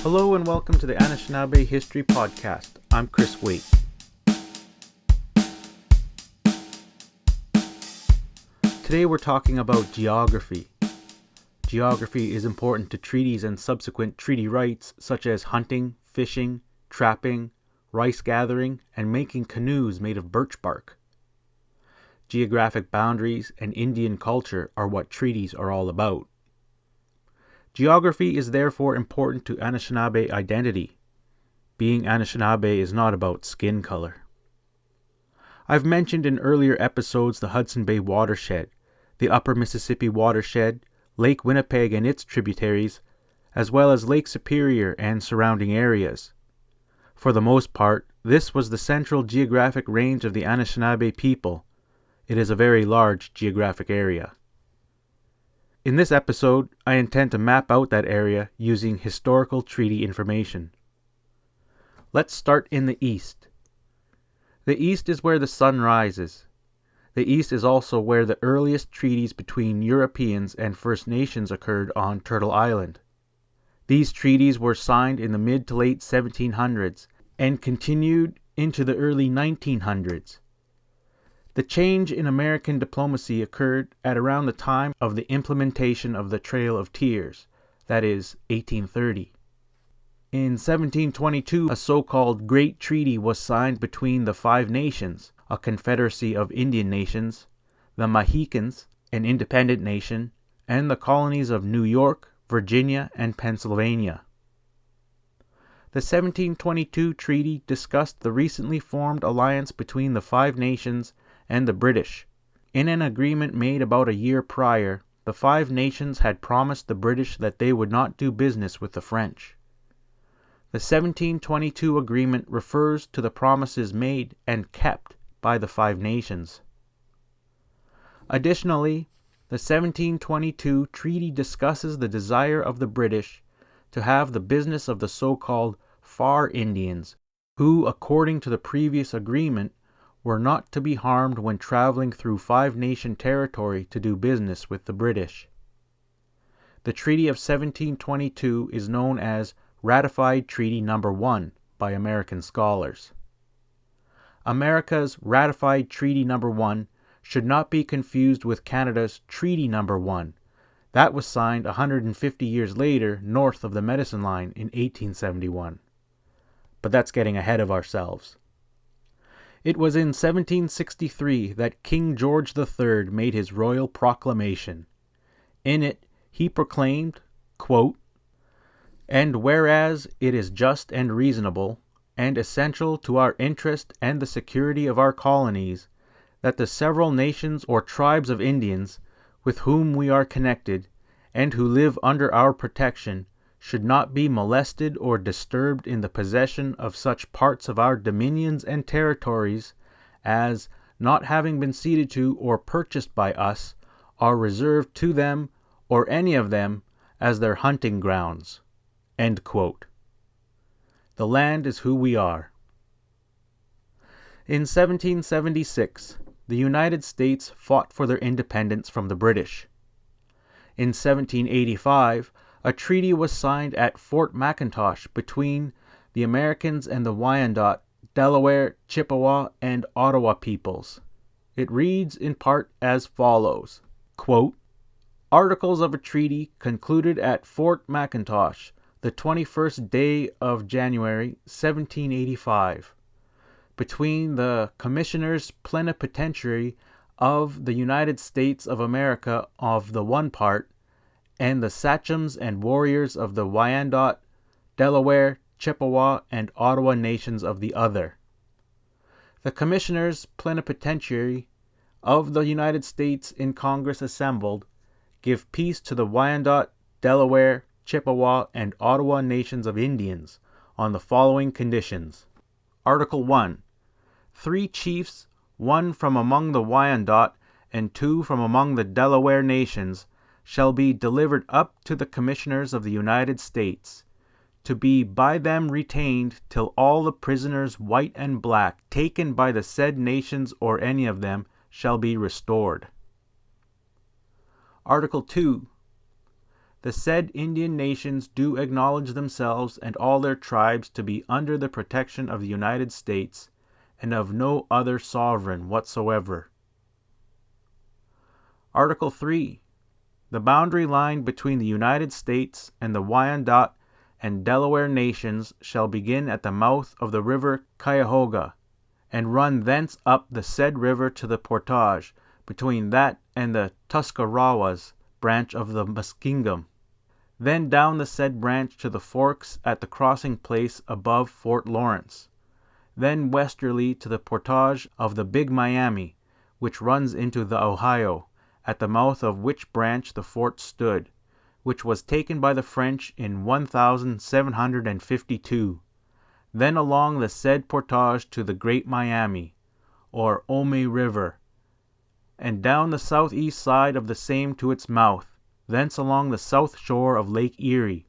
Hello and welcome to the Anishnaabek History Podcast. I'm Chris Waite. Today we're talking about geography. Geography is important to treaties and subsequent treaty rights such as hunting, fishing, trapping, rice gathering, and making canoes made of birch bark. Geographic boundaries and Indian culture are what treaties are all about. Geography is therefore important to Anishinaabe identity. Being Anishinaabe is not about skin color. I've mentioned in earlier episodes the Hudson Bay watershed, the Upper Mississippi watershed, Lake Winnipeg and its tributaries, as well as Lake Superior and surrounding areas. For the most part, this was the central geographic range of the Anishinaabe people. It is a very large geographic area. In this episode, I intend to map out that area using historical treaty information. Let's start in the east. The east is where the sun rises. The east is also where the earliest treaties between Europeans and First Nations occurred on Turtle Island. These treaties were signed in the mid to late 1700s and continued into the early 1900s. The change in American diplomacy occurred at around the time of the implementation of the Trail of Tears, that is, 1830. In 1722, a so-called Great Treaty was signed between the Five Nations, a confederacy of Indian nations, the Mohicans, an independent nation, and the colonies of New York, Virginia, and Pennsylvania. The 1722 treaty discussed the recently formed alliance between the Five Nations and the British. In an agreement made about a year prior, the Five Nations had promised the British that they would not do business with the French. The 1722 agreement refers to the promises made and kept by the Five Nations. Additionally, the 1722 treaty discusses the desire of the British to have the business of the so-called Far Indians, who, according to the previous agreement, were not to be harmed when traveling through Five Nation territory to do business with the British. The Treaty of 1722 is known as Ratified Treaty No. 1 by American scholars. America's Ratified Treaty No. 1 should not be confused with Canada's Treaty No. 1. That was signed 150 years later north of the Medicine Line in 1871. But that's getting ahead of ourselves. It was in 1763 that King George III made his royal proclamation. In it, he proclaimed, quote, "And whereas it is just and reasonable, and essential to our interest and the security of our colonies, that the several nations or tribes of Indians, with whom we are connected, and who live under our protection, should not be molested or disturbed in the possession of such parts of our dominions and territories as, not having been ceded to or purchased by us, are reserved to them or any of them as their hunting grounds." End quote. The land is who we are. In 1776, the United States fought for their independence from the British. In 1785, a treaty was signed at Fort McIntosh between the Americans and the Wyandotte, Delaware, Chippewa, and Ottawa peoples. It reads in part as follows, quote, "Articles of a treaty concluded at Fort McIntosh, the 21st day of January, 1785, between the Commissioners Plenipotentiary of the United States of America of the one part, and the sachems and warriors of the Wyandotte, Delaware, Chippewa, and Ottawa nations of the other. The Commissioners Plenipotentiary of the United States in Congress assembled give peace to the Wyandotte, Delaware, Chippewa, and Ottawa nations of Indians on the following conditions. Article 1. 3 chiefs, 1 from among the Wyandotte and 2 from among the Delaware nations, shall be delivered up to the Commissioners of the United States, to be by them retained till all the prisoners white and black taken by the said nations or any of them shall be restored. Article 2. the said Indian nations do acknowledge themselves and all their tribes to be under the protection of the United States and of no other sovereign whatsoever. Article 3. The boundary line between the United States and the Wyandotte and Delaware nations shall begin at the mouth of the river Cuyahoga, and run thence up the said river to the portage between that and the Tuscarawas branch of the Muskingum, then down the said branch to the forks at the crossing place above Fort Lawrence, then westerly to the portage of the Big Miami, which runs into the Ohio, at the mouth of which branch the fort stood, which was taken by the French in 1752, then along the said portage to the Great Miami, or Ome River, and down the southeast side of the same to its mouth, thence along the south shore of Lake Erie,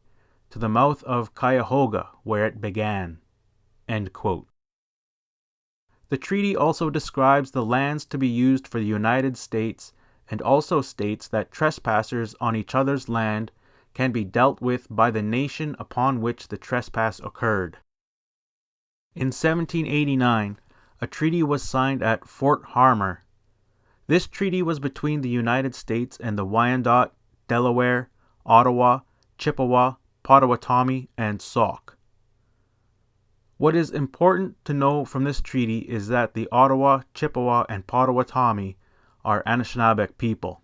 to the mouth of Cuyahoga, where it began." End quote. The treaty also describes the lands to be used for the United States, and also states that trespassers on each other's land can be dealt with by the nation upon which the trespass occurred. In 1789, a treaty was signed at Fort Harmar. This treaty was between the United States and the Wyandotte, Delaware, Ottawa, Chippewa, Potawatomi, and Sauk. What is important to know from this treaty is that the Ottawa, Chippewa, and Potawatomi are Anishnaabek people.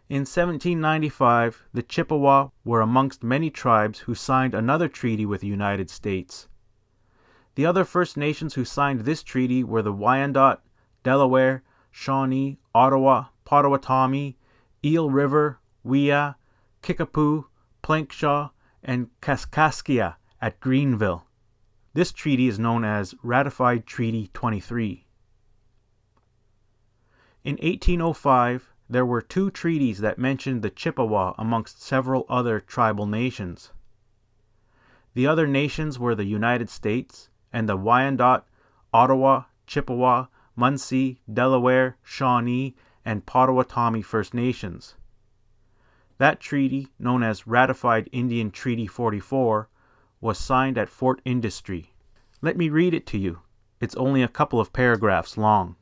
In 1795, the Chippewa were amongst many tribes who signed another treaty with the United States. The other First Nations who signed this treaty were the Wyandotte, Delaware, Shawnee, Ottawa, Potawatomi, Eel River, Wea, Kickapoo, Plankshaw, and Kaskaskia at Greenville. This treaty is known as Ratified Treaty 23. In 1805, there were two treaties that mentioned the Chippewa amongst several other tribal nations. The other nations were the United States and the Wyandotte, Ottawa, Chippewa, Munsee, Delaware, Shawnee, and Potawatomi First Nations. That treaty, known as Ratified Indian Treaty 44, was signed at Fort Industry. Let me read it to you. It's only a couple of paragraphs long.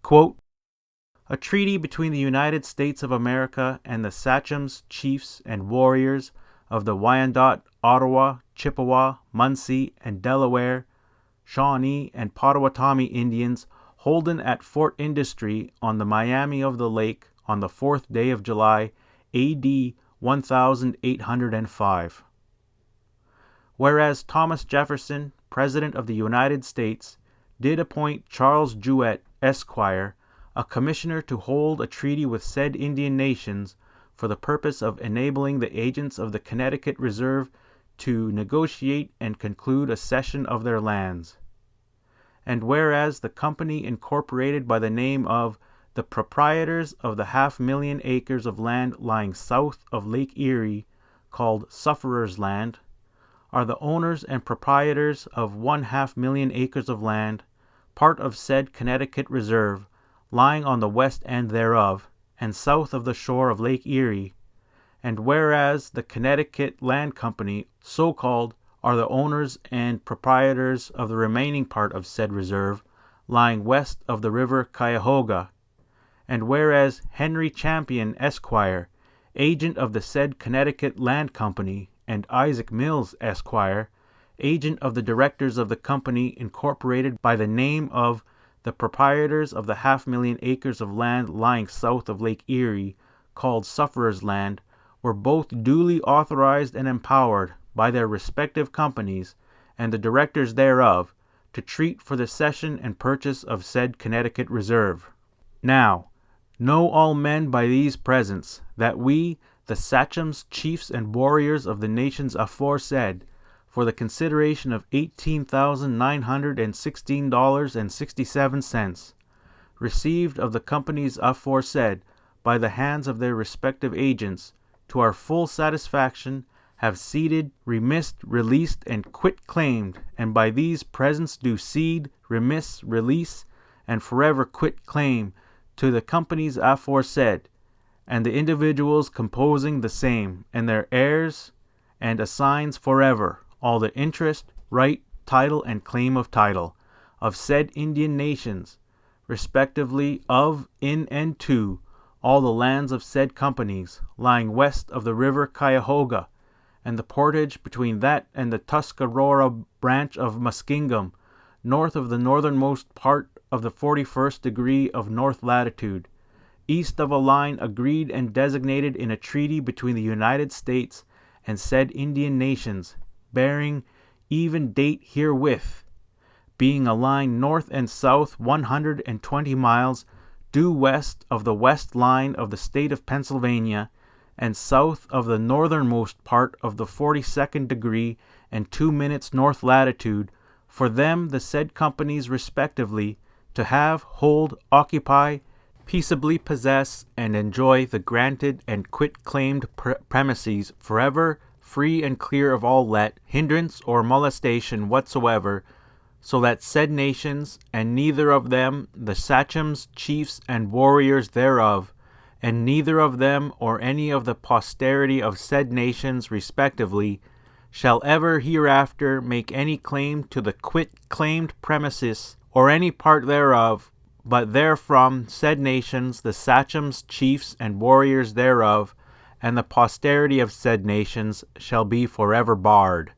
Quote, "A treaty between the United States of America and the sachems, chiefs, and warriors of the Wyandotte, Ottawa, Chippewa, Munsee, and Delaware, Shawnee, and Potawatomi Indians holden at Fort Industry on the Miami of the Lake on the 4th day of July, A.D. 1805. Whereas Thomas Jefferson, President of the United States, did appoint Charles Juet, Esquire, a commissioner to hold a treaty with said Indian nations for the purpose of enabling the agents of the Connecticut Reserve to negotiate and conclude a cession of their lands. And whereas the company incorporated by the name of the proprietors of the 500,000 acres of land lying south of Lake Erie, called Sufferers' Land, are the owners and proprietors of 500,000 acres of land, part of said Connecticut Reserve, lying on the west end thereof, and south of the shore of Lake Erie, and whereas the Connecticut Land Company, so called, are the owners and proprietors of the remaining part of said reserve, lying west of the river Cuyahoga, and whereas Henry Champion, Esquire, agent of the said Connecticut Land Company, and Isaac Mills, Esquire, agent of the directors of the company incorporated by the name of the proprietors of the 500,000 acres of land lying south of Lake Erie, called Sufferers' Land, were both duly authorized and empowered by their respective companies and the directors thereof to treat for the cession and purchase of said Connecticut Reserve. Now, know all men by these presents, that we, the sachems, chiefs, and warriors of the nations aforesaid, for the consideration of $18,916.67, received of the companies aforesaid by the hands of their respective agents, to our full satisfaction, have ceded, remissed, released, and quit claimed, and by these presents do cede, remiss, release, and forever quit claim to the companies aforesaid, and the individuals composing the same, and their heirs, and assigns forever all the interest, right, title, and claim of title of said Indian nations, respectively of, in, and to all the lands of said companies, lying west of the river Cuyahoga, and the portage between that and the Tuscarora branch of Muskingum, north of the northernmost part of the 41st degree of north latitude, east of a line agreed and designated in a treaty between the United States and said Indian nations, bearing even date herewith, being a line north and south 120 miles due west of the west line of the state of Pennsylvania, and south of the northernmost part of the 42nd degree and 2 minutes north latitude, for them the said companies respectively to have, hold, occupy, peaceably possess, and enjoy the granted and quit-claimed premises forever, free and clear of all let, hindrance, or molestation whatsoever, so that said nations, and neither of them the sachems, chiefs, and warriors thereof, and neither of them or any of the posterity of said nations respectively, shall ever hereafter make any claim to the quit-claimed premises, or any part thereof, but therefrom said nations, the sachems, chiefs, and warriors thereof, and the posterity of said nations shall be forever barred.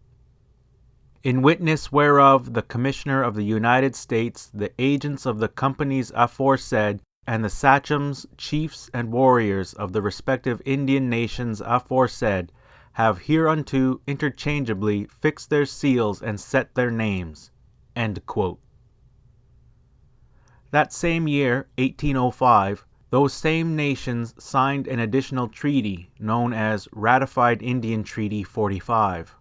In witness whereof the Commissioner of the United States, the agents of the companies aforesaid, and the sachems, chiefs, and warriors of the respective Indian nations aforesaid, have hereunto interchangeably fixed their seals and set their names. End quote. That same year, 1805, those same nations signed an additional treaty known as Ratified Indian Treaty 45.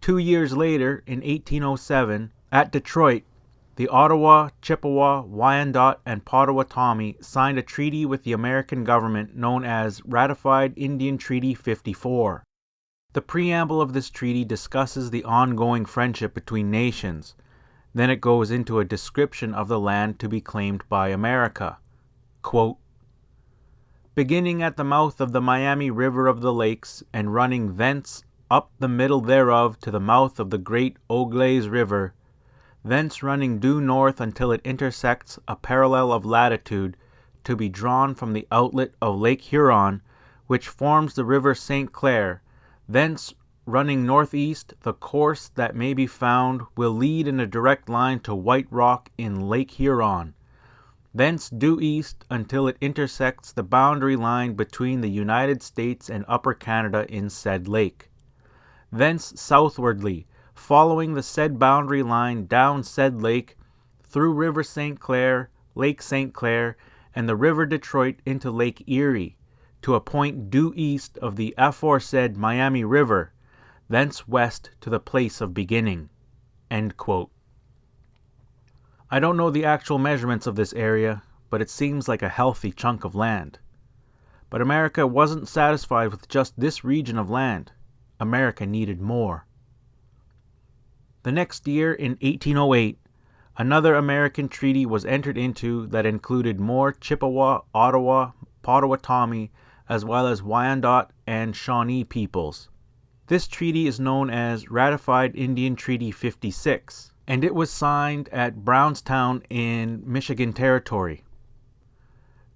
2 years later, in 1807, at Detroit, the Ottawa, Chippewa, Wyandotte, and Potawatomi signed a treaty with the American government known as Ratified Indian Treaty 54. The preamble of this treaty discusses the ongoing friendship between nations. Then it goes into a description of the land to be claimed by America. Quote, beginning at the mouth of the Miami River of the Lakes, and running thence up the middle thereof to the mouth of the great Auglaize River, thence running due north until it intersects a parallel of latitude, to be drawn from the outlet of Lake Huron, which forms the river St. Clair, thence running northeast, the course that may be found will lead in a direct line to White Rock in Lake Huron, thence due east until it intersects the boundary line between the United States and Upper Canada in said lake, thence southwardly, following the said boundary line down said lake, through River St. Clair, Lake St. Clair, and the River Detroit into Lake Erie, to a point due east of the aforesaid Miami River, thence west to the place of beginning. End quote. I don't know the actual measurements of this area, but it seems like a healthy chunk of land. But America wasn't satisfied with just this region of land. America needed more. The next year, in 1808, another American treaty was entered into that included more Chippewa, Ottawa, Potawatomi, as well as Wyandotte and Shawnee peoples. This treaty is known as Ratified Indian Treaty 56, and it was signed at Brownstown in Michigan Territory.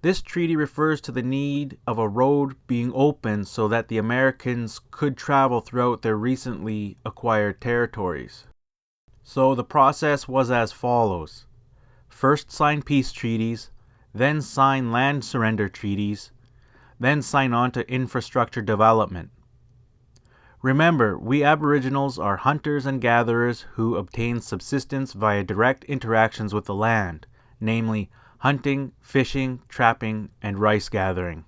This treaty refers to the need of a road being opened so that the Americans could travel throughout their recently acquired territories. So the process was as follows. First sign peace treaties, then sign land surrender treaties, then sign on to infrastructure development. Remember, we Aboriginals are hunters and gatherers who obtain subsistence via direct interactions with the land, namely hunting, fishing, trapping, and rice gathering.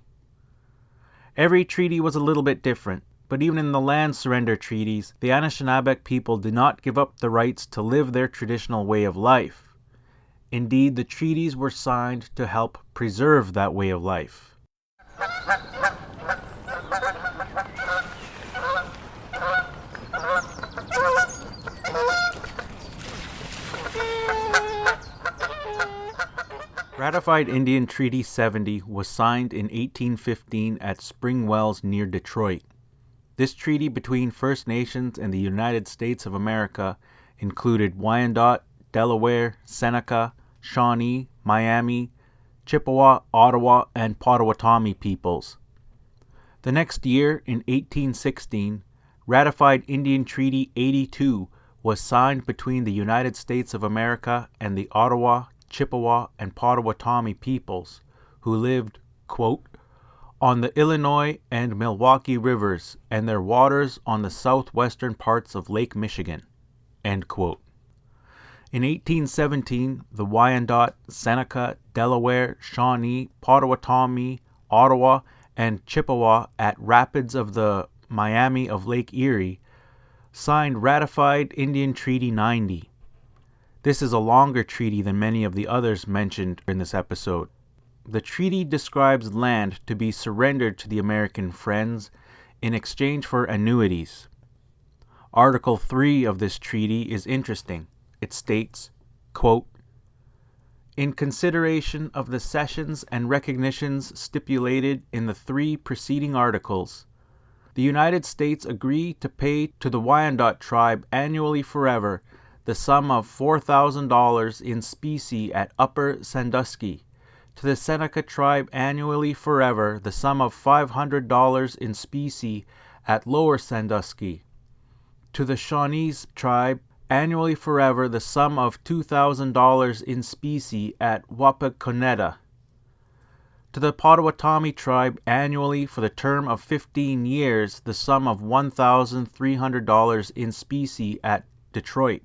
Every treaty was a little bit different, but even in the land surrender treaties, the Anishnaabek people did not give up the rights to live their traditional way of life. Indeed, the treaties were signed to help preserve that way of life. Ratified Indian Treaty 70 was signed in 1815 at Spring Wells near Detroit. This treaty between First Nations and the United States of America included Wyandotte, Delaware, Seneca, Shawnee, Miami, Chippewa, Ottawa, and Potawatomi peoples. The next year, in 1816, Ratified Indian Treaty 82 was signed between the United States of America and the Ottawa, Chippewa, and Potawatomi peoples, who lived, quote, on the Illinois and Milwaukee rivers and their waters on the southwestern parts of Lake Michigan, end quote. In 1817, the Wyandotte, Seneca, Delaware, Shawnee, Potawatomi, Ottawa, and Chippewa at rapids of the Miami of Lake Erie signed Ratified Indian Treaty 90. This is a longer treaty than many of the others mentioned in this episode. The treaty describes land to be surrendered to the American Friends in exchange for annuities. Article 3 of this treaty is interesting. It states, quote, in consideration of the cessions and recognitions stipulated in the 3 preceding articles, the United States agree to pay to the Wyandotte tribe annually forever the sum of $4,000 in specie at Upper Sandusky, to the Seneca tribe annually forever the sum of $500 in specie at Lower Sandusky, to the Shawnee tribe annually forever the sum of $2,000 in specie at Wapakoneta, to the Potawatomi tribe annually for the term of 15 years the sum of $1,300 in specie at Detroit,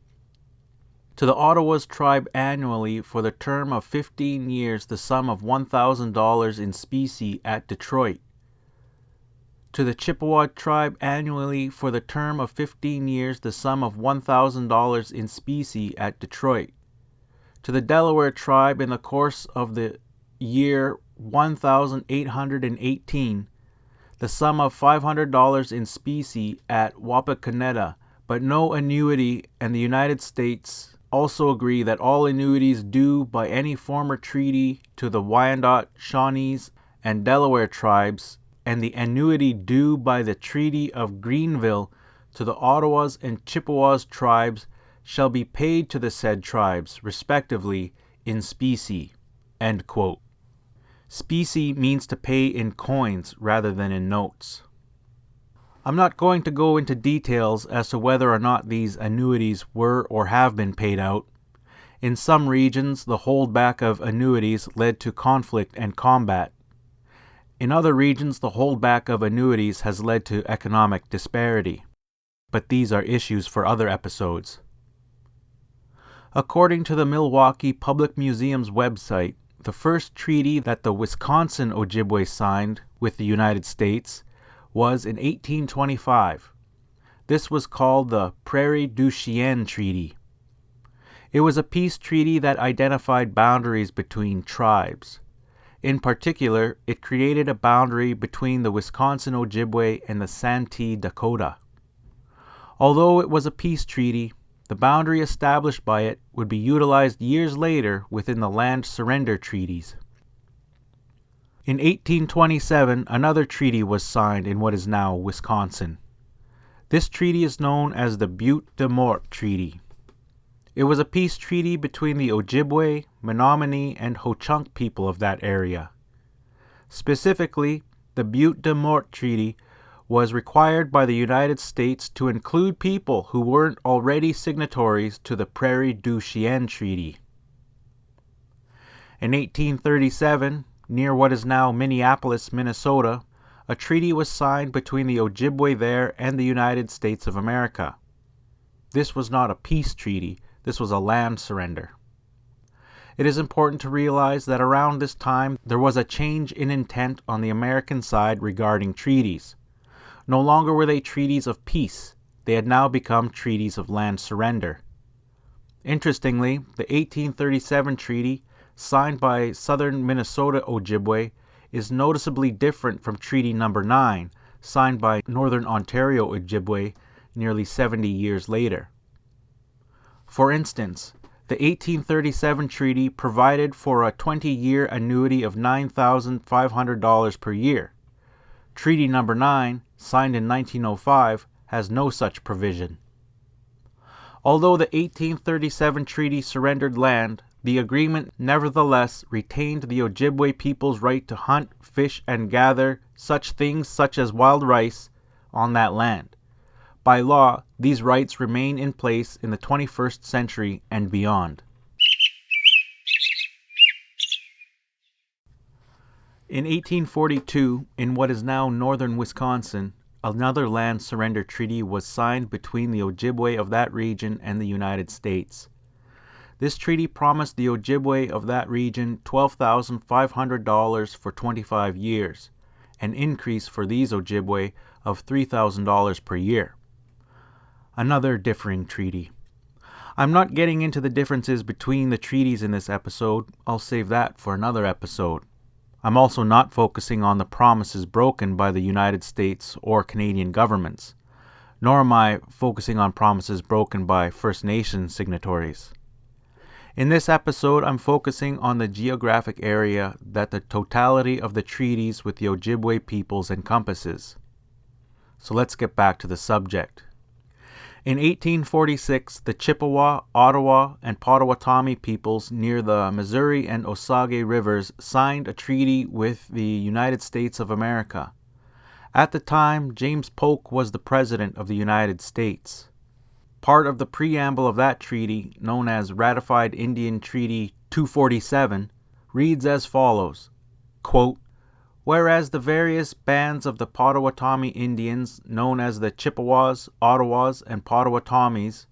to the Ottawa's tribe annually for the term of 15 years the sum of $1,000 in specie at Detroit, to the Chippewa tribe annually for the term of 15 years the sum of $1,000 in specie at Detroit, to the Delaware tribe in the course of the year 1818 the sum of $500 in specie at Wapakoneta, but no annuity, and the United States also agree that all annuities due by any former treaty to the Wyandotte, Shawnees, and Delaware tribes, and the annuity due by the Treaty of Greenville to the Ottawas and Chippewas tribes shall be paid to the said tribes, respectively, in specie. End quote. Specie means to pay in coins rather than in notes. I'm not going to go into details as to whether or not these annuities were or have been paid out. In some regions, the holdback of annuities led to conflict and combat. In other regions, the holdback of annuities has led to economic disparity. But these are issues for other episodes. According to the Milwaukee Public Museum's website, the first treaty that the Wisconsin Ojibwe signed with the United States was in 1825. This was called the Prairie du Chien Treaty. It was a peace treaty that identified boundaries between tribes. In particular, it created a boundary between the Wisconsin Ojibwe and the Santee Dakota. Although it was a peace treaty, the boundary established by it would be utilized years later within the land surrender treaties. In 1827, another treaty was signed in what is now Wisconsin. This treaty is known as the Butte de Mort Treaty. It was a peace treaty between the Ojibwe, Menominee, and Ho-Chunk people of that area. Specifically, the Butte de Mort Treaty was required by the United States to include people who weren't already signatories to the Prairie du Chien Treaty. In 1837, near what is now Minneapolis, Minnesota, a treaty was signed between the Ojibwe there and the United States of America. This was not a peace treaty, this was a land surrender. It is important to realize that around this time there was a change in intent on the American side regarding treaties. No longer were they treaties of peace, they had now become treaties of land surrender. Interestingly, the 1837 treaty, signed by southern Minnesota Ojibwe, is noticeably different from Treaty Number 9, signed by northern Ontario Ojibwe nearly 70 years later. For instance, The 1837 treaty provided for a 20-year annuity of $9,500 per year. Treaty Number 9, signed in 1905, has no such provision. Although the 1837 treaty surrendered land, the agreement nevertheless retained the Ojibwe people's right to hunt, fish, and gather such things such as wild rice on that land. By law, these rights remain in place in the 21st century and beyond. In 1842, in what is now northern Wisconsin, another land surrender treaty was signed between the Ojibwe of that region and the United States. This treaty promised the Ojibwe of that region $12,500 for 25 years, an increase for these Ojibwe of $3,000 per year. Another differing treaty. I'm not getting into the differences between the treaties in this episode. I'll save that for another episode. I'm also not focusing on the promises broken by the United States or Canadian governments, nor am I focusing on promises broken by First Nations signatories. In this episode, I'm focusing on the geographic area that the totality of the treaties with the Ojibwe peoples encompasses. So let's get back to the subject. In 1846, the Chippewa, Ottawa, and Potawatomi peoples near the Missouri and Osage rivers signed a treaty with the United States of America. At the time, James Polk was the President of the United States. Part of the preamble of that treaty, known as Ratified Indian Treaty 247, reads as follows, quote, "Whereas the various bands of the Potawatomi Indians, known as the Chippewas, Ottawas, and Potawatomis,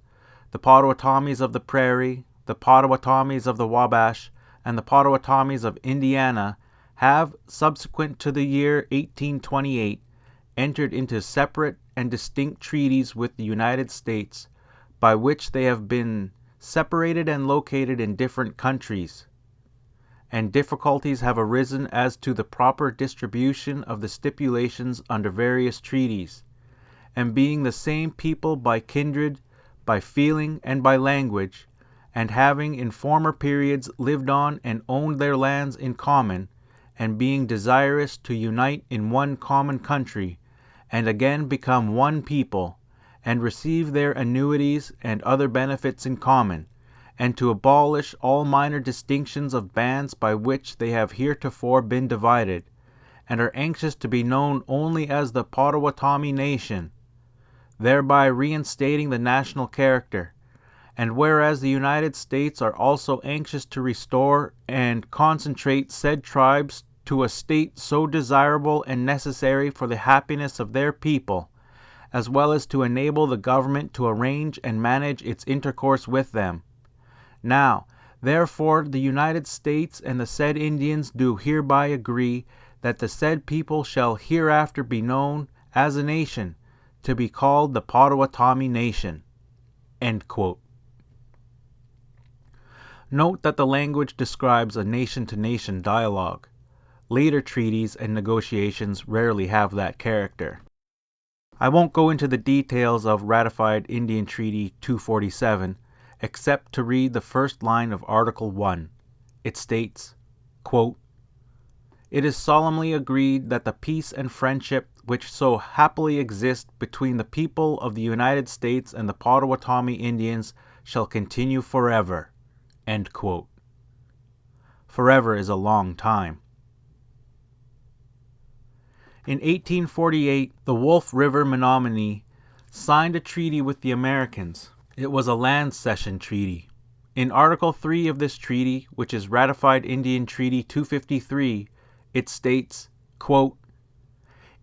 the Potawatomis of the Prairie, the Potawatomis of the Wabash, and the Potawatomis of Indiana, have, subsequent to the year 1828, entered into separate and distinct treaties with the United States, by which they have been separated and located in different countries, and difficulties have arisen as to the proper distribution of the stipulations under various treaties, and being the same people by kindred, by feeling, and by language, and having in former periods lived on and owned their lands in common, and being desirous to unite in one common country, and again become one people, and receive their annuities and other benefits in common, and to abolish all minor distinctions of bands by which they have heretofore been divided, and are anxious to be known only as the Potawatomi nation, thereby reinstating the national character. And whereas the United States are also anxious to restore and concentrate said tribes to a state so desirable and necessary for the happiness of their people, as well as to enable the government to arrange and manage its intercourse with them. Now, therefore, the United States and the said Indians do hereby agree that the said people shall hereafter be known as a nation, to be called the Potawatomi Nation." End quote. Note that the language describes a nation-to-nation dialogue. Later treaties and negotiations rarely have that character. I won't go into the details of Ratified Indian Treaty 247, except to read the first line of Article 1. It states, quote, "It is solemnly agreed that the peace and friendship which so happily exist between the people of the United States and the Potawatomi Indians shall continue forever." End quote. Forever is a long time. In 1848, the Wolf River Menominee signed a treaty with the Americans. It was a land cession treaty. In Article 3 of this treaty, which is Ratified Indian Treaty 253, it states, quote,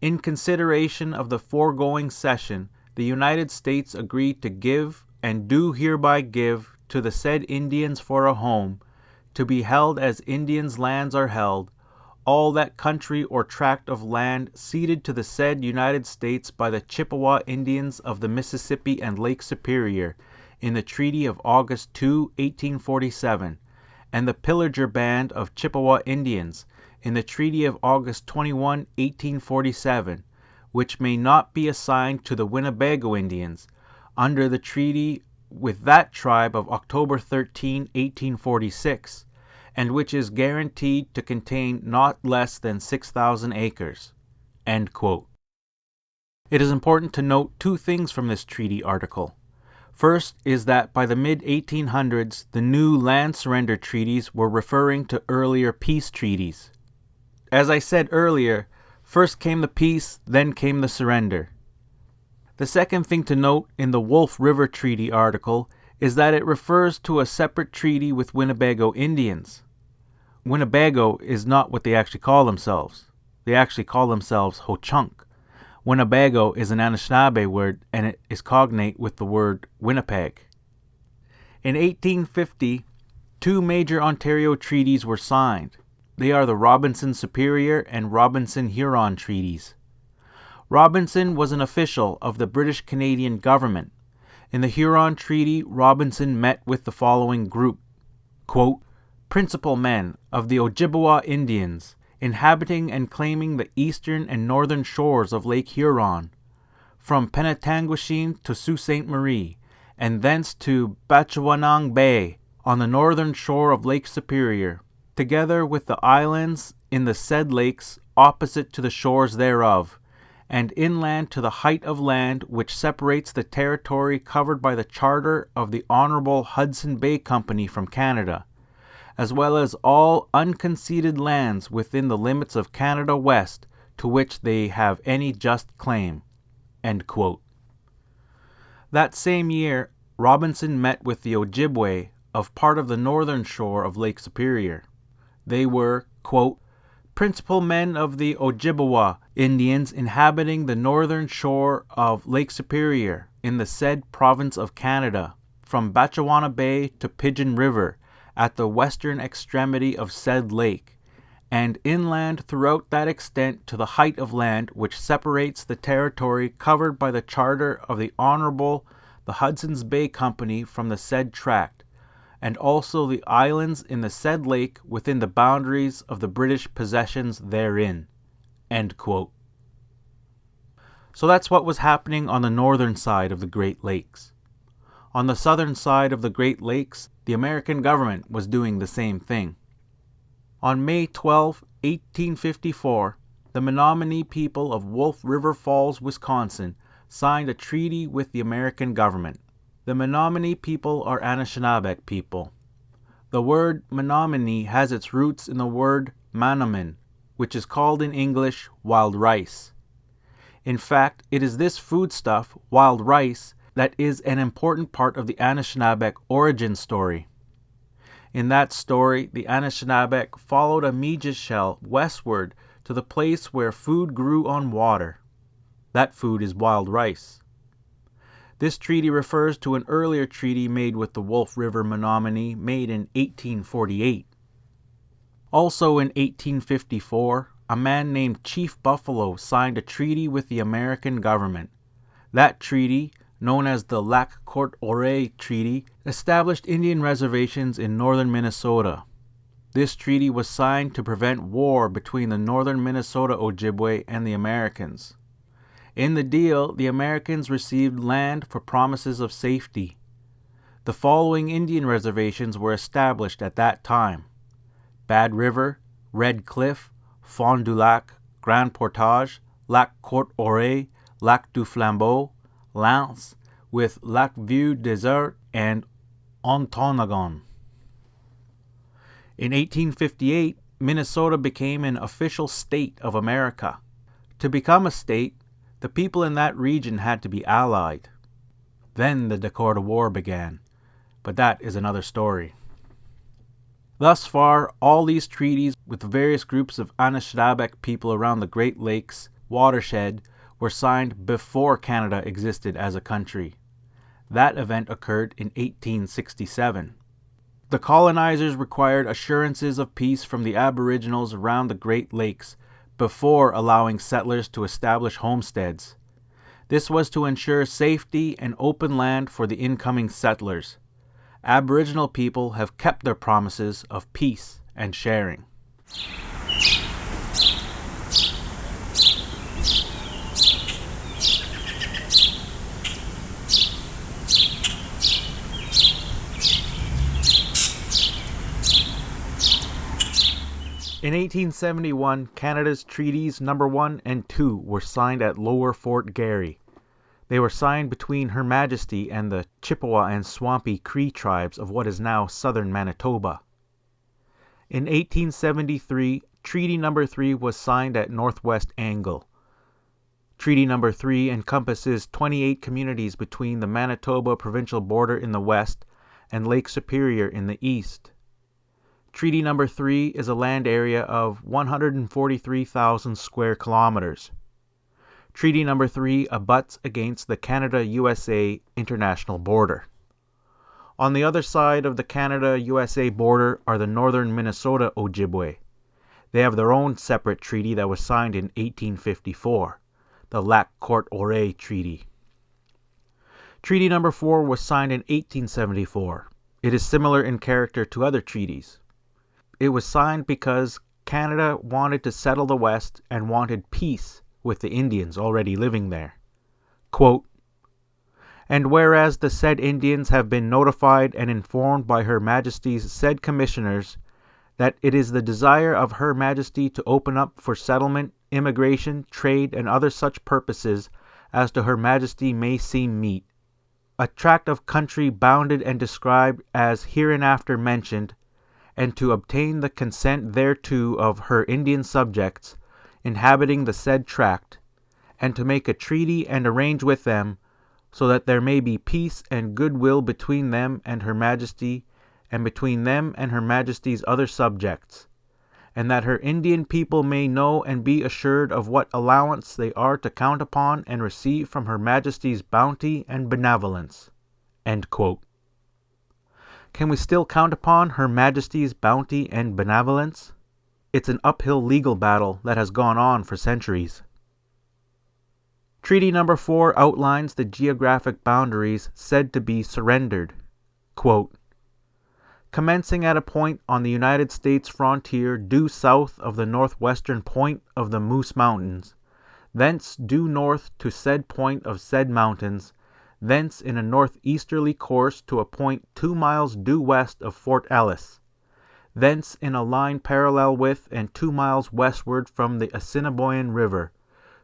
"In consideration of the foregoing cession, the United States agreed to give, and do hereby give, to the said Indians for a home, to be held as Indians' lands are held, all that country or tract of land ceded to the said United States by the Chippewa Indians of the Mississippi and Lake Superior in the Treaty of August 2, 1847, and the Pillager Band of Chippewa Indians in the Treaty of August 21, 1847, which may not be assigned to the Winnebago Indians under the Treaty with that tribe of October 13, 1846, and which is guaranteed to contain not less than 6,000 acres." End quote. It is important to note two things from this treaty article. First is that by the mid-1800s, the new land surrender treaties were referring to earlier peace treaties. As I said earlier, first came the peace, then came the surrender. The second thing to note in the Wolf River Treaty article is that it refers to a separate treaty with Winnebago Indians. Winnebago is not what they actually call themselves. They actually call themselves Ho-Chunk. Winnebago is an Anishinaabe word, and it is cognate with the word Winnipeg. In 1850, two major Ontario treaties were signed. They are the Robinson Superior and Robinson Huron treaties. Robinson was an official of the British Canadian government. In the Huron Treaty, Robinson met with the following group, quote, "principal men of the Ojibwa Indians, inhabiting and claiming the eastern and northern shores of Lake Huron, from Penetanguishene to Sault Ste. Marie, and thence to Batchewanong Bay, on the northern shore of Lake Superior, together with the islands in the said lakes opposite to the shores thereof, and inland to the height of land which separates the territory covered by the charter of the Honourable Hudson Bay Company from Canada, as well as all unconceded lands within the limits of Canada West to which they have any just claim." End quote. That same year, Robinson met with the Ojibwe of part of the northern shore of Lake Superior. They were, quote, "principal men of the Ojibwa Indians inhabiting the northern shore of Lake Superior in the said province of Canada, from Batchewana Bay to Pigeon River, at the western extremity of said lake, and inland throughout that extent to the height of land which separates the territory covered by the charter of the Honourable the Hudson's Bay Company from the said tract, and also the islands in the said lake within the boundaries of the British possessions therein." End quote. So that's what was happening on the northern side of the Great Lakes. On the southern side of the Great Lakes, the American government was doing the same thing. On May 12, 1854, the Menominee people of Wolf River Falls, Wisconsin, signed a treaty with the American government. The Menominee people are Anishnaabek people. The word Menominee has its roots in the word manomin, which is called in English wild rice. In fact, it is this foodstuff, wild rice, that is an important part of the Anishnaabek origin story. In that story, the Anishnaabek followed a Mi'gis shell westward to the place where food grew on water. That food is wild rice. This treaty refers to an earlier treaty made with the Wolf River Menominee made in 1848. Also in 1854, a man named Chief Buffalo signed a treaty with the American government. That treaty, known as the Lac Cortourre Treaty, established Indian reservations in northern Minnesota. This treaty was signed to prevent war between the northern Minnesota Ojibwe and the Americans. In the deal, the Americans received land for promises of safety. The following Indian reservations were established at that time: Bad River, Red Cliff, Fond du Lac, Grand Portage, Lac Cortourre, Lac du Flambeau, Lance, with Lac Vieux Desert, and Ontonagon. In 1858, Minnesota became an official state of America. To become a state, the people in that region had to be allied. Then the Dakota War began, but that is another story. Thus far, all these treaties with various groups of Anishnaabek people around the Great Lakes watershed were signed before Canada existed as a country. That event occurred in 1867. The colonizers required assurances of peace from the Aboriginals around the Great Lakes before allowing settlers to establish homesteads. This was to ensure safety and open land for the incoming settlers. Aboriginal people have kept their promises of peace and sharing. In 1871, Canada's Treaties No. 1 and 2 were signed at Lower Fort Garry. They were signed between Her Majesty and the Chippewa and Swampy Cree tribes of what is now southern Manitoba. In 1873, Treaty No. 3 was signed at Northwest Angle. Treaty No. 3 encompasses 28 communities between the Manitoba provincial border in the west and Lake Superior in the east. Treaty No. 3 is a land area of 143,000 square kilometers. Treaty No. 3 abuts against the Canada-USA international border. On the other side of the Canada-USA border are the northern Minnesota Ojibwe. They have their own separate treaty that was signed in 1854, the Lac Cortourre Treaty. Treaty No. 4 was signed in 1874. It is similar in character to other treaties. It was signed because Canada wanted to settle the West and wanted peace with the Indians already living there. Quote, "And whereas the said Indians have been notified and informed by Her Majesty's said commissioners that it is the desire of Her Majesty to open up for settlement, immigration, trade, and other such purposes as to Her Majesty may seem meet, a tract of country bounded and described as hereinafter mentioned, and to obtain the consent thereto of her Indian subjects inhabiting the said tract, and to make a treaty and arrange with them, so that there may be peace and goodwill between them and Her Majesty, and between them and Her Majesty's other subjects, and that her Indian people may know and be assured of what allowance they are to count upon and receive from Her Majesty's bounty and benevolence." End quote. Can we still count upon Her Majesty's bounty and benevolence? It's an uphill legal battle that has gone on for centuries. Treaty No. 4 outlines the geographic boundaries said to be surrendered. Quote, "Commencing at a point on the United States frontier due south of the northwestern point of the Moose Mountains, thence due north to said point of said mountains, thence in a northeasterly course to a point 2 miles due west of Fort Ellis, thence in a line parallel with and 2 miles westward from the Assiniboine River,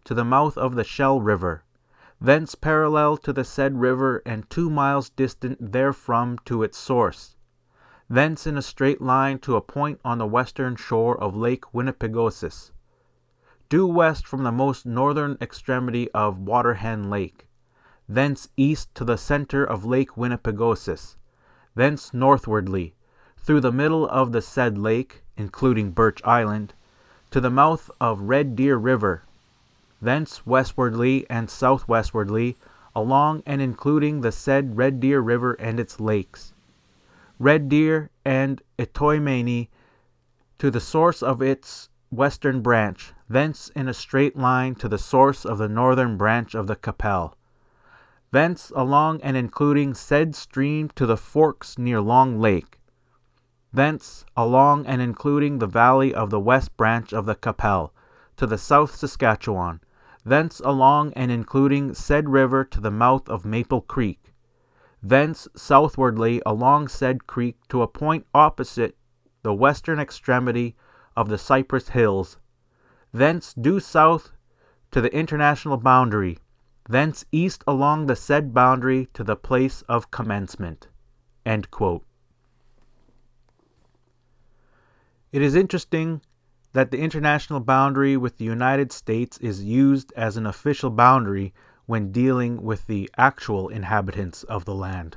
to the mouth of the Shell River, thence parallel to the said river and 2 miles distant therefrom to its source, thence in a straight line to a point on the western shore of Lake Winnebago, due west from the most northern extremity of Waterhen Lake, thence east to the center of Lake Winnebago, thence northwardly, through the middle of the said lake, including Birch Island, to the mouth of Red Deer River, thence westwardly and southwestwardly, along and including the said Red Deer River and its lakes, Red Deer and Etoimeni, to the source of its western branch, thence in a straight line to the source of the northern branch of the Qu'Appelle, thence along and including said stream to the forks near Long Lake, thence along and including the valley of the west branch of the Qu'Appelle, to the South Saskatchewan, thence along and including said river to the mouth of Maple Creek, thence southwardly along said creek to a point opposite the western extremity of the Cypress Hills, thence due south to the international boundary, thence east along the said boundary to the place of commencement." End quote. It is interesting that the international boundary with the United States is used as an official boundary when dealing with the actual inhabitants of the land.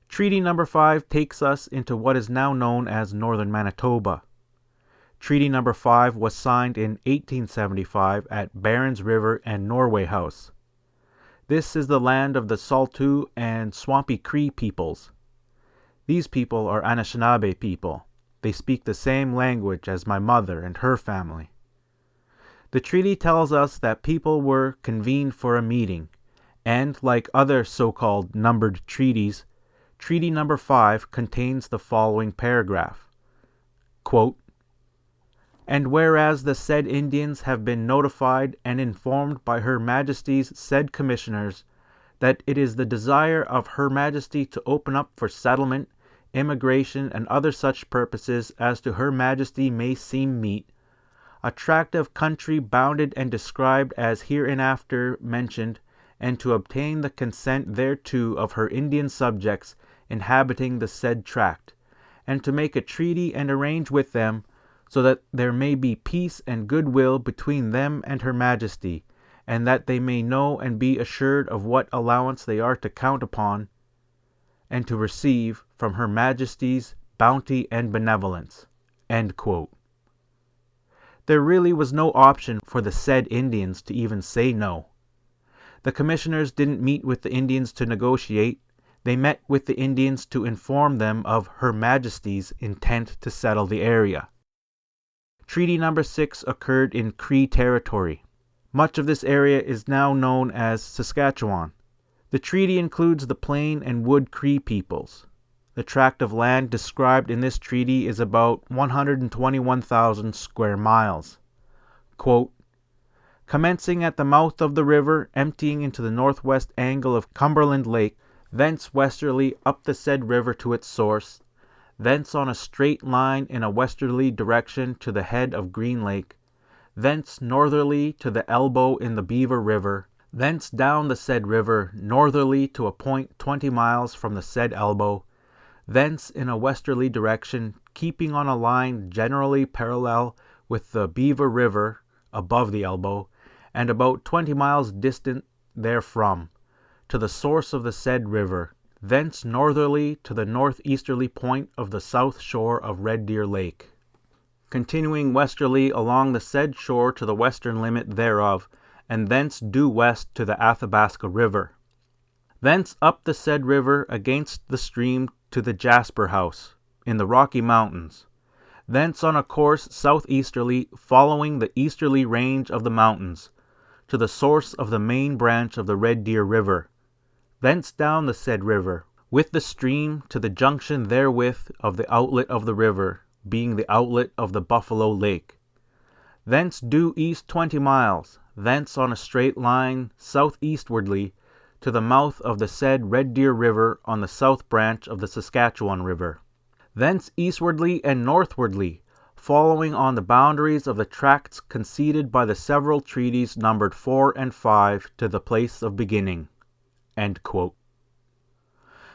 Treaty No. 5 takes us into what is now known as northern Manitoba. Treaty No. 5 was signed in 1875 at Barons River and Norway House. This is the land of the Saulteaux and Swampy Cree peoples. These people are Anishnaabek people. They speak the same language as my mother and her family. The treaty tells us that people were convened for a meeting, and like other so-called numbered treaties, Treaty No. 5 contains the following paragraph. Quote, "And whereas the said Indians have been notified and informed by Her Majesty's said commissioners that it is the desire of Her Majesty to open up for settlement, immigration, and other such purposes as to Her Majesty may seem meet, a tract of country bounded and described as hereinafter mentioned, and to obtain the consent thereto of her Indian subjects inhabiting the said tract, and to make a treaty and arrange with them, so that there may be peace and goodwill between them and Her Majesty, and that they may know and be assured of what allowance they are to count upon, and to receive from Her Majesty's bounty and benevolence." End quote. There really was no option for the said Indians to even say no. The commissioners didn't meet with the Indians to negotiate. They met with the Indians to inform them of Her Majesty's intent to settle the area. Treaty number 6 occurred in Cree territory. Much of this area is now known as Saskatchewan. The treaty includes the Plain and Wood Cree peoples. The tract of land described in this treaty is about 121,000 square miles. Quote, "Commencing at the mouth of the river, emptying into the northwest angle of Cumberland Lake, thence westerly up the said river to its source, thence on a straight line in a westerly direction to the head of Green Lake, thence northerly to the elbow in the Beaver River, thence down the said river northerly to a point 20 miles from the said elbow, thence in a westerly direction, keeping on a line generally parallel with the Beaver River above the elbow, and about 20 miles distant therefrom, to the source of the said river, thence northerly to the northeasterly point of the south shore of Red Deer Lake, continuing westerly along the said shore to the western limit thereof, and thence due west to the Athabasca River. Thence up the said river against the stream to the Jasper House, in the Rocky Mountains. Thence on a course southeasterly, following the easterly range of the mountains, to the source of the main branch of the Red Deer River. Thence down the said river, with the stream to the junction therewith of the outlet of the river, being the outlet of the Buffalo Lake. Thence due east 20 miles, thence on a straight line southeastwardly, to the mouth of the said Red Deer River on the south branch of the Saskatchewan River. Thence eastwardly and northwardly, following on the boundaries of the tracts conceded by the several treaties numbered 4 and 5 to the place of beginning." End quote.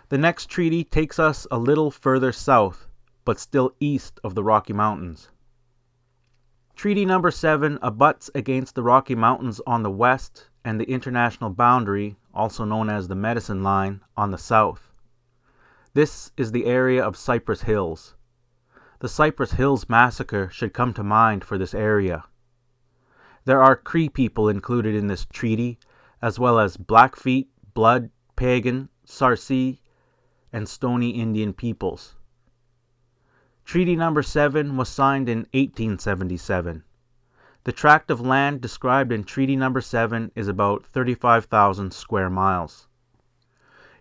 The next treaty takes us a little further south, but still east of the Rocky Mountains. Treaty number 7 abuts against the Rocky Mountains on the west and the international boundary, also known as the Medicine Line, on the south. This is the area of Cypress Hills. The Cypress Hills massacre should come to mind for this area. There are Cree people included in this treaty, as well as Blackfeet, Blood, Pagan, Sarcee, and Stoney Indian peoples. Treaty number 7 was signed in 1877. The tract of land described in Treaty number 7 is about 35,000 square miles.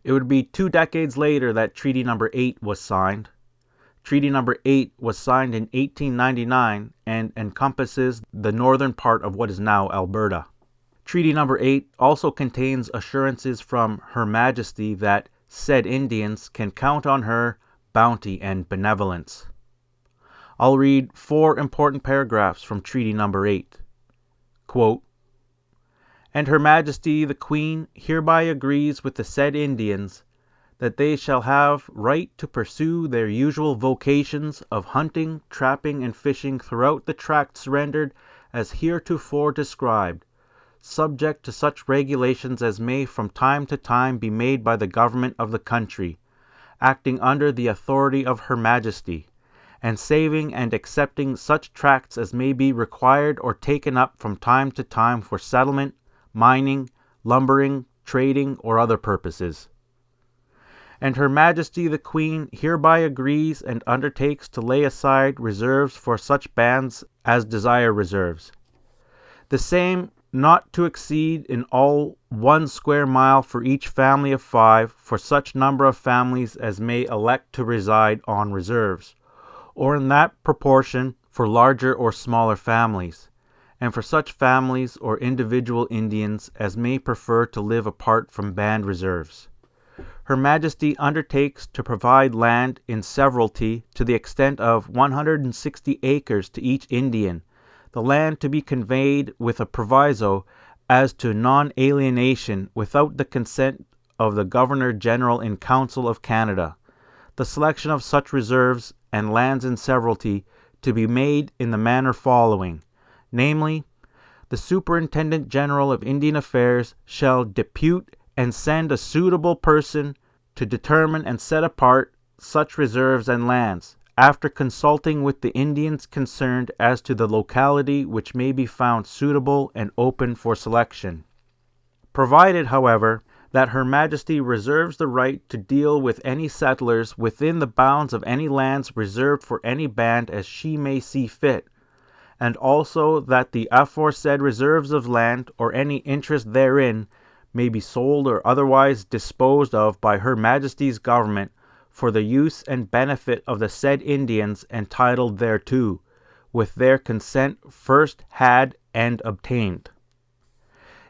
It would be 2 decades later that Treaty number 8 was signed. Treaty number 8 was signed in 1899 and encompasses the northern part of what is now Alberta. Treaty number 8 also contains assurances from Her Majesty that said Indians can count on her bounty and benevolence. I'll read 4 important paragraphs from Treaty number 8. Quote, "And Her Majesty the Queen hereby agrees with the said Indians that they shall have right to pursue their usual vocations of hunting, trapping, and fishing throughout the tract surrendered as heretofore described, subject to such regulations as may from time to time be made by the government of the country, acting under the authority of Her Majesty, and saving and accepting such tracts as may be required or taken up from time to time for settlement, mining, lumbering, trading, or other purposes. And Her Majesty the Queen hereby agrees and undertakes to lay aside reserves for such bands as desire reserves. The same not to exceed in all 1 square mile for each family of 5 for such number of families as may elect to reside on reserves, or in that proportion for larger or smaller families, and for such families or individual Indians as may prefer to live apart from band reserves. Her Majesty undertakes to provide land in severalty to the extent of 160 acres to each Indian, the land to be conveyed with a proviso as to non-alienation without the consent of the Governor-General in Council of Canada. The selection of such reserves and lands in severalty to be made in the manner following, namely, the Superintendent General of Indian Affairs shall depute and send a suitable person to determine and set apart such reserves and lands, after consulting with the Indians concerned as to the locality which may be found suitable and open for selection. Provided, however, that Her Majesty reserves the right to deal with any settlers within the bounds of any lands reserved for any band as she may see fit, and also that the aforesaid reserves of land or any interest therein may be sold or otherwise disposed of by Her Majesty's government for the use and benefit of the said Indians entitled thereto, with their consent first had and obtained.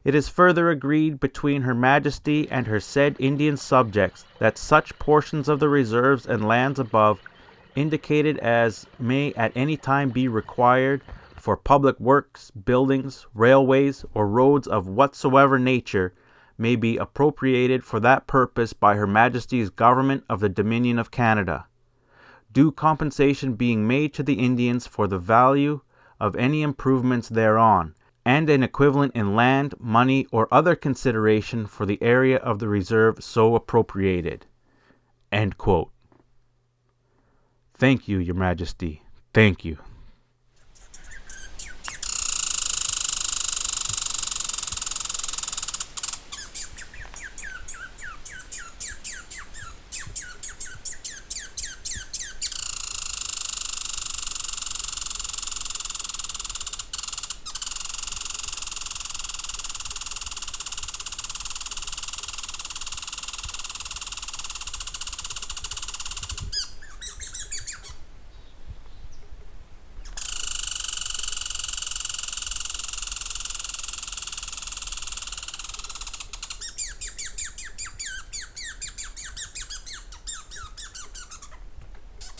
It is further agreed between Her Majesty and her said Indian subjects that such portions of the reserves and lands above indicated as may at any time be required for public works, buildings, railways, or roads of whatsoever nature may be appropriated for that purpose by Her Majesty's Government of the Dominion of Canada, due compensation being made to the Indians for the value of any improvements thereon, and an equivalent in land, money, or other consideration for the area of the reserve so appropriated." End quote. Thank you, Your Majesty. Thank you.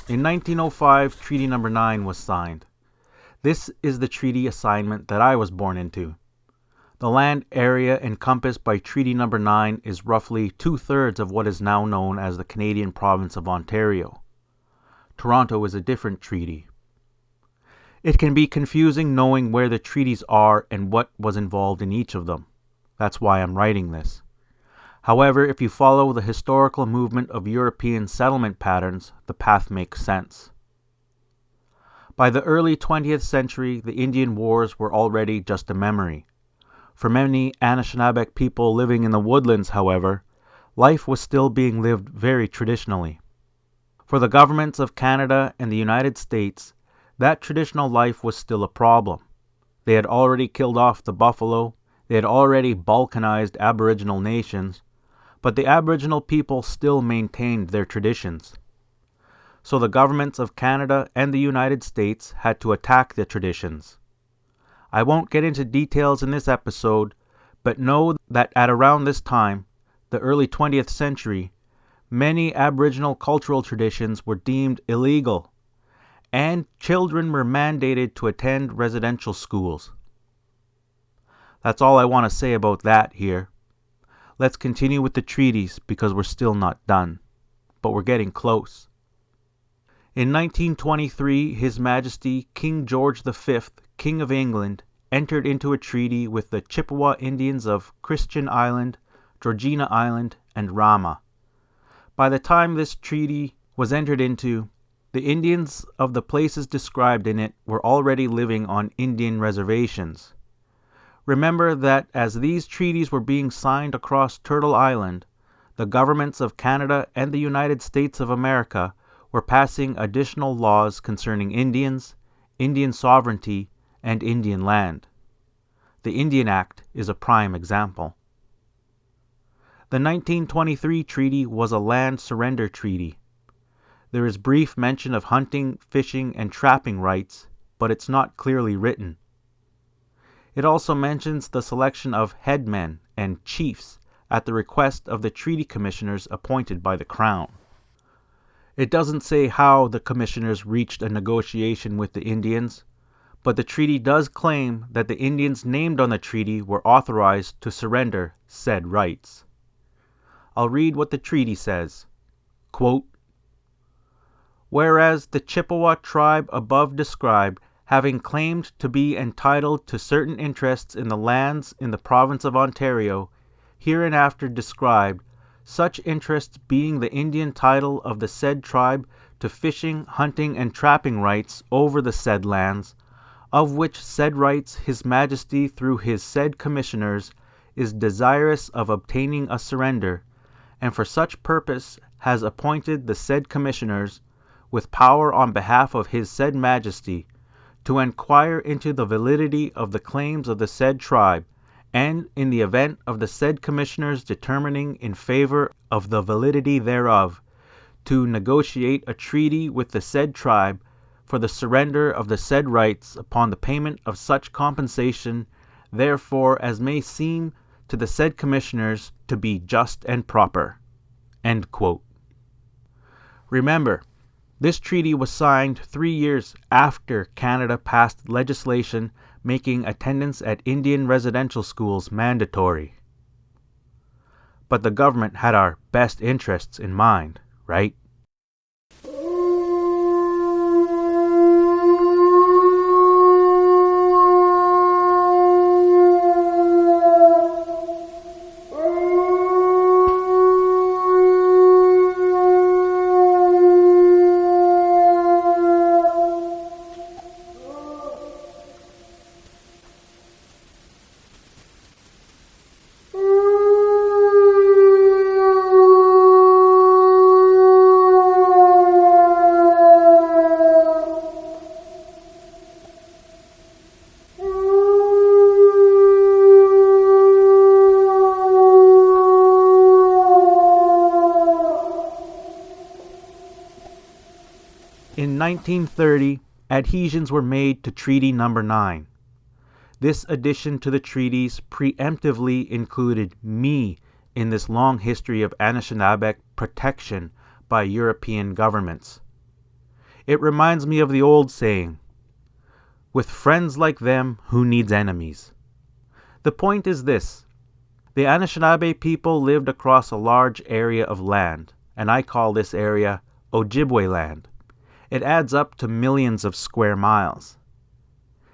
In 1905, Treaty No. 9 was signed. This is the treaty assignment that I was born into. The land area encompassed by Treaty No. 9 is roughly 2/3 of what is now known as the Canadian province of Ontario. Toronto is a different treaty. It can be confusing knowing where the treaties are and what was involved in each of them. That's why I'm writing this. However, if you follow the historical movement of European settlement patterns, the path makes sense. By the early 20th century, the Indian Wars were already just a memory. For many Anishnaabek people living in the woodlands, however, life was still being lived very traditionally. For the governments of Canada and the United States, that traditional life was still a problem. They had already killed off the buffalo, they had already balkanized Aboriginal nations, but the Aboriginal people still maintained their traditions. So the governments of Canada and the United States had to attack the traditions. I won't get into details in this episode, but know that at around this time, the early 20th century, many Aboriginal cultural traditions were deemed illegal, and children were mandated to attend residential schools. That's all I want to say about that here. Let's continue with the treaties because we're still not done, but we're getting close. In 1923, His Majesty King George V, King of England, entered into a treaty with the Chippewa Indians of Christian Island, Georgina Island, and Rama. By the time this treaty was entered into, the Indians of the places described in it were already living on Indian reservations. Remember that as these treaties were being signed across Turtle Island, the governments of Canada and the United States of America were passing additional laws concerning Indians, Indian sovereignty, and Indian land. The Indian Act is a prime example. The 1923 treaty was a land surrender treaty. There is brief mention of hunting, fishing, and trapping rights, but it's not clearly written. It also mentions the selection of headmen and chiefs at the request of the treaty commissioners appointed by the Crown. It doesn't say how the commissioners reached a negotiation with the Indians, but the treaty does claim that the Indians named on the treaty were authorized to surrender said rights. I'll read what the treaty says. Quote, "Whereas the Chippewa tribe above described, having claimed to be entitled to certain interests in the lands in the province of Ontario, hereinafter described, such interests being the Indian title of the said tribe to fishing, hunting, and trapping rights over the said lands, of which said rights His Majesty through his said commissioners is desirous of obtaining a surrender, and for such purpose has appointed the said commissioners, with power on behalf of his said Majesty, to enquire into the validity of the claims of the said tribe, and in the event of the said commissioners determining in favor of the validity thereof, to negotiate a treaty with the said tribe for the surrender of the said rights upon the payment of such compensation therefore as may seem to the said commissioners to be just and proper." End quote. Remember, this treaty was signed 3 years after Canada passed legislation making attendance at Indian residential schools mandatory. But the government had our best interests in mind, right? In 1930, adhesions were made to Treaty No. 9. This addition to the treaties preemptively included me in this long history of Anishnaabek protection by European governments. It reminds me of the old saying, "With friends like them, who needs enemies?" The point is this: the Anishinaabe people lived across a large area of land, and I call this area Ojibwe land. It adds up to millions of square miles.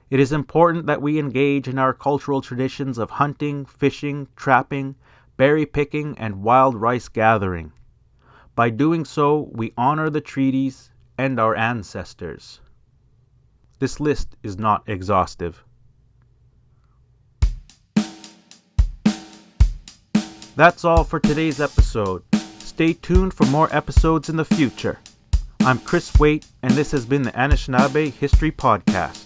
It is important that we engage in our cultural traditions of hunting, fishing, trapping, berry picking, and wild rice gathering. By doing so, we honor the treaties and our ancestors. This list is not exhaustive. That's all for today's episode. Stay tuned for more episodes in the future. I'm Chris Waite, and this has been the Anishinaabe History Podcast.